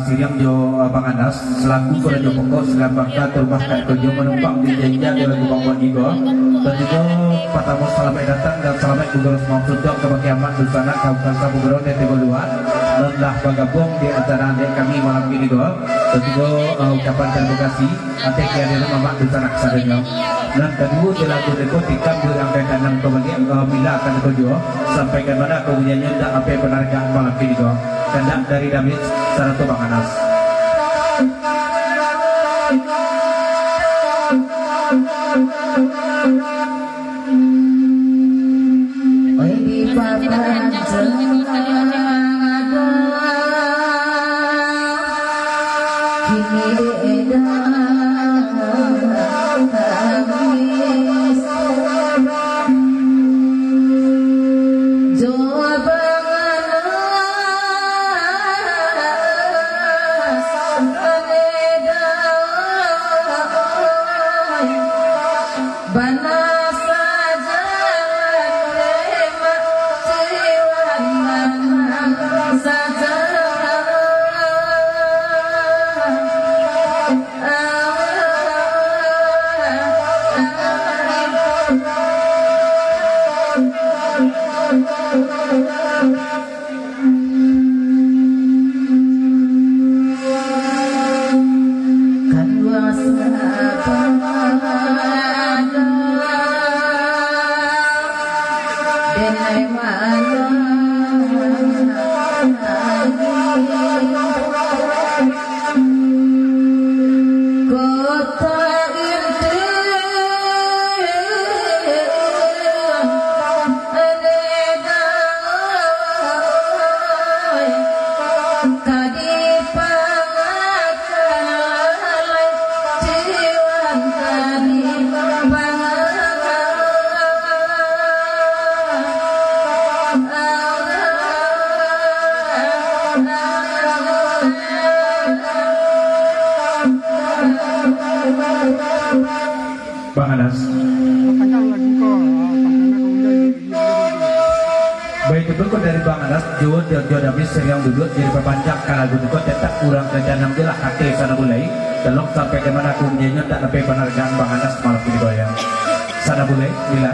Siriam Jo Panganas selaku Koranjo Pokok Selabangka Terbahkan Kerja menumpang di janja di lagu Bangkuan Igo. Tentunya Patamos selamat datang dan selamat Bugeros Maksudnya ke Kiamat Dusana Kabupaten Bugeros dan Tegoluan Lendah bergabung di antara adik kami malam ini doa. Tentunya ucapan terima kasih atas kehadiran Mamak Dusana Kesadanya. dan kedua di lagu deko tikam di rangkai kanan kemudian bila akan kedua sampai ke mana kemudian tak apa penarikan malam ini kau kendak dari David Saratu Bang Anas. Bang Anas. Baik itu kok dari Bang Anas, Jawa Damis seriang duduk jadi pepanjang kalagu itu tetap kurang ke janam jelas kaki sana mulai. Telok sampai ke mana aku menyanyi tak sampai penargaan Bang Anas malam ini goyang. Sana boleh, bila.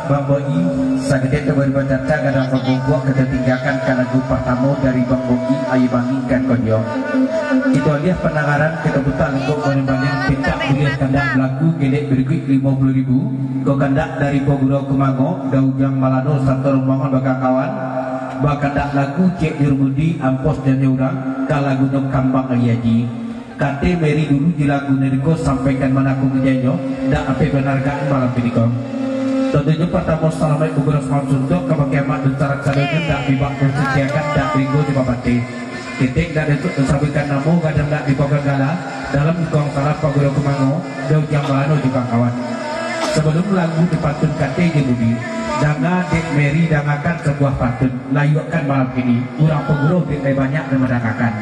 Bang Boi sagede teu berbaca kadang pembungkuk ketertinggakan kalagu pertama dari Bang Boi ayu bangikan konjong. Itu dia penangaran ketebutan untuk menimbangkan pintak bilias kandak lagu gedek berikut 50.000 ko kandak dari Poguro Kemango Daujang Malano Santor Mangon bakal kawan bakandak lagu Cek Dirmudi Ampos dan Nyeurang kalagu nok kambang ayaji kate beri dulu di lagu neriko sampaikan mana aku menyanyo dak ape benargaan malam piniko. Tentunya pertama salamai Bugros Mamsunto kebakiamat dan tarak sadanya tak dibak bersediakan tak ringo di babati titik dan itu tersabikan namu kadang tak dipakai gala dalam kong salah Paguro Kemango Daujang Malano di kawan. Sebelum lagu dipantun kate di bumi, danga Dek Mary dangakan sebuah pantun layukan malam ini. Urang peguru Dek banyak dan mendangakan.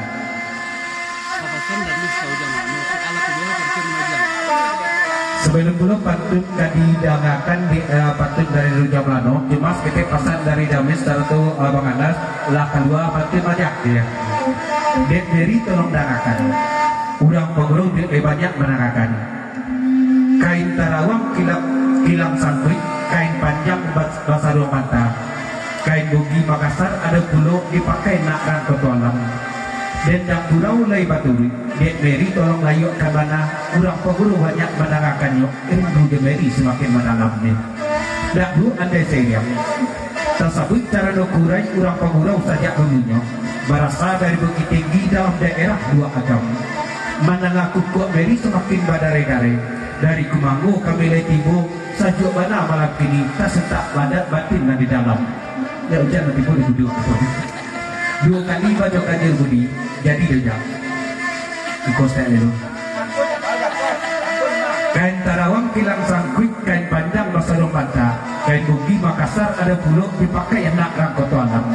Sebelum pantun kadidangakan pantun dari Rujam Lano, Dimas kita pesan dari Damis Daratu Bang Anas lah kedua pantun banyak dia. Dek Mary tolong dangakan. Urang peguru Dek banyak mendangakan. Kain tarawang kilang santri, kain panjang bahasa dua mata, kain bogi Makassar ada pulau dipakai nak dan ketualang. Dendang gurau lay baturi, Dek Mary tolong layukkan mana, urang peguru banyak mendengarkan yuk, ilmu Dek Mary semakin mendalam nih. Dak bu andai seriam, tersebut cara dokurai urang peguru saja dulunya, berasal dari Bukit Tinggi dalam daerah dua agam. Mendengar kuku Mary semakin badare-dare. Dari Kumanggu kami letibu sajuk mana malam kini tak sentak badat batin di dalam. Ya hujan nanti boleh duduk. Dua kali baca kajian budi jadi jejak. Ikut saya dulu. Kain tarawang kilang sangkuit, kain panjang bahasa mata, kain bogi Makassar ada pulau dipakai enak rangkot alam.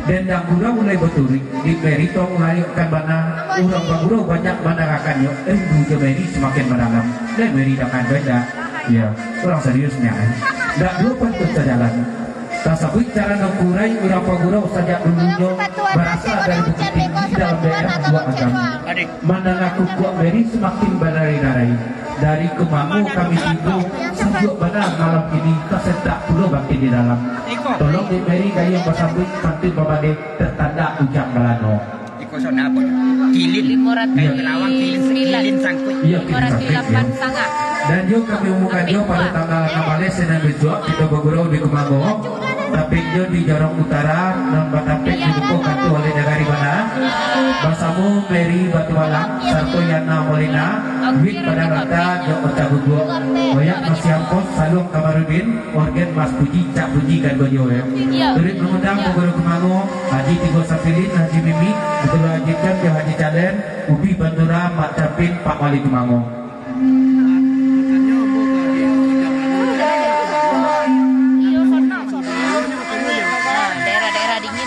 Dendang gurau mulai beturi, di Mary tong layukkan mana, urang bagurau banyak mendengarkan yuk, ilmu Dek Mary semakin mendalam. Dan Mary akan beda, ya, orang seriusnya. Dak dua pantun sejalan. Tasabut cara nongkurai urang bagurau saja dulunya berasal dari Bukit Tinggi dalam daerah dua agama. Mendengar kuku Mary semakin berlari-lari. Dari Kumanggu kami tidur sejuk benar malam ini tersentak pulau batin di dalam. Tolong Dek Mary gaya bersambut pantun babade tertanda ujang Melano. Iko sona apa? Kilin. Kain kelawang kilin sangkut. Iya, kilin sangkut. Dan juga kami umumkan juga pada tanggal 16 Senin besok kita bergurau di Kumanggu. Tapi juga di Jorong Utara dan Batapek didukungkan oleh negari mana. Basamu Mary Batualang, Sarto Yana Molina, Wit pada Rata, Jok Ota Gugu, Boyak Mas Yampos, Salung Kamarudin, Organ Mas Puji, Cak Puji dan Gojo ya. Turut mengundang Peguru Kumanggu, Haji Tigo Safilin, Haji Mimi, Betul Haji Kan, Haji Calen, Ubi Bandura, Mak Capin, Pak Wali Kumanggu.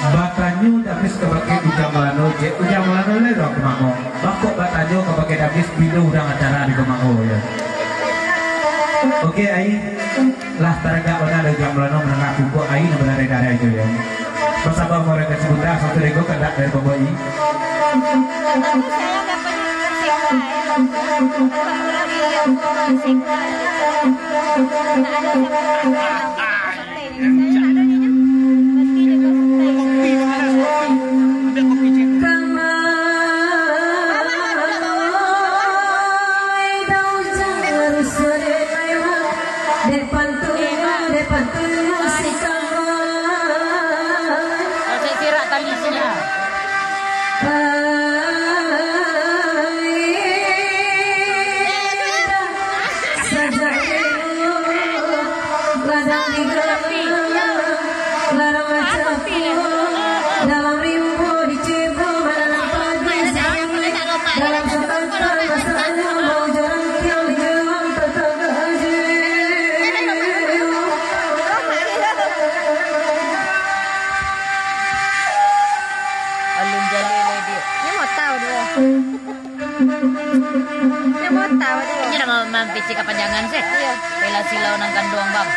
Batanyu dapis kebagai Ujang Melano, Ujang Melano le roh Kumanggu. Bakok batanyu kebagai dapis bila udang acara di Kumanggu ya. Oke ai, lah teraga benar Ujang Melano menengah kuku ai benar dari itu ya. Bersama mereka sebutan satu rego kendak dari Boboi. Mampir kepanjangan sih. Bela silau nang kanduang bang.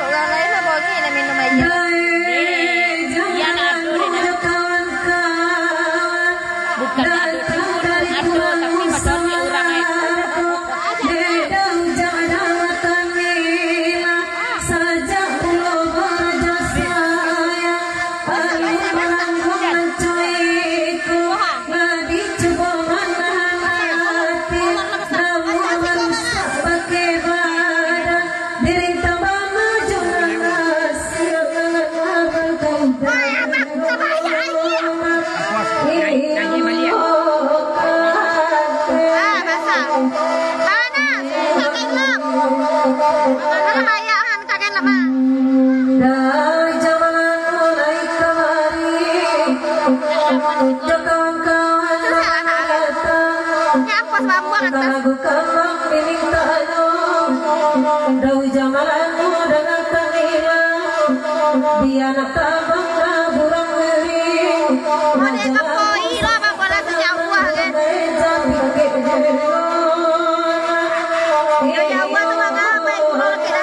Orang lain mah bongi na minum aja. Iya adu bukan adu tapi padahal orang itu. Mana? Kakek lama. Nyapa semua atas. Lagu kembang piling tanong dawi jamalanmu dengan tanilang bianak tabang na burang wiring Mode kapoi lo bang bola sejauh kan. Ya jauh tuh mangga baik kalau kita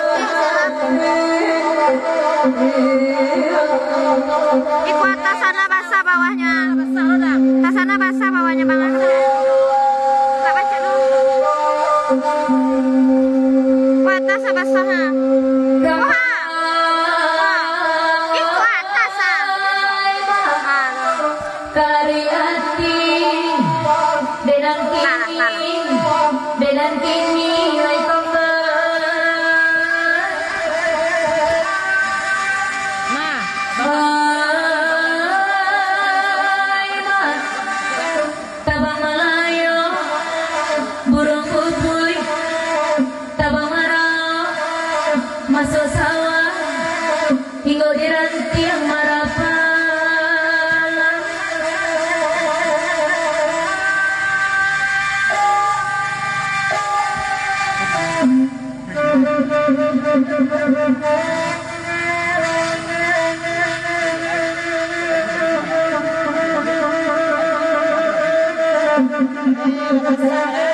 Iku atas sana basah bawahnya. Atas sana basah bawahnya banget. Tak baca dulu. Ku atas basah. Wah. Iku atas. Kariati dengan kini lai Nah, Tabang Melayu burung pupui tabang marau masuk sawah hingga di rantiang marapala Thank you.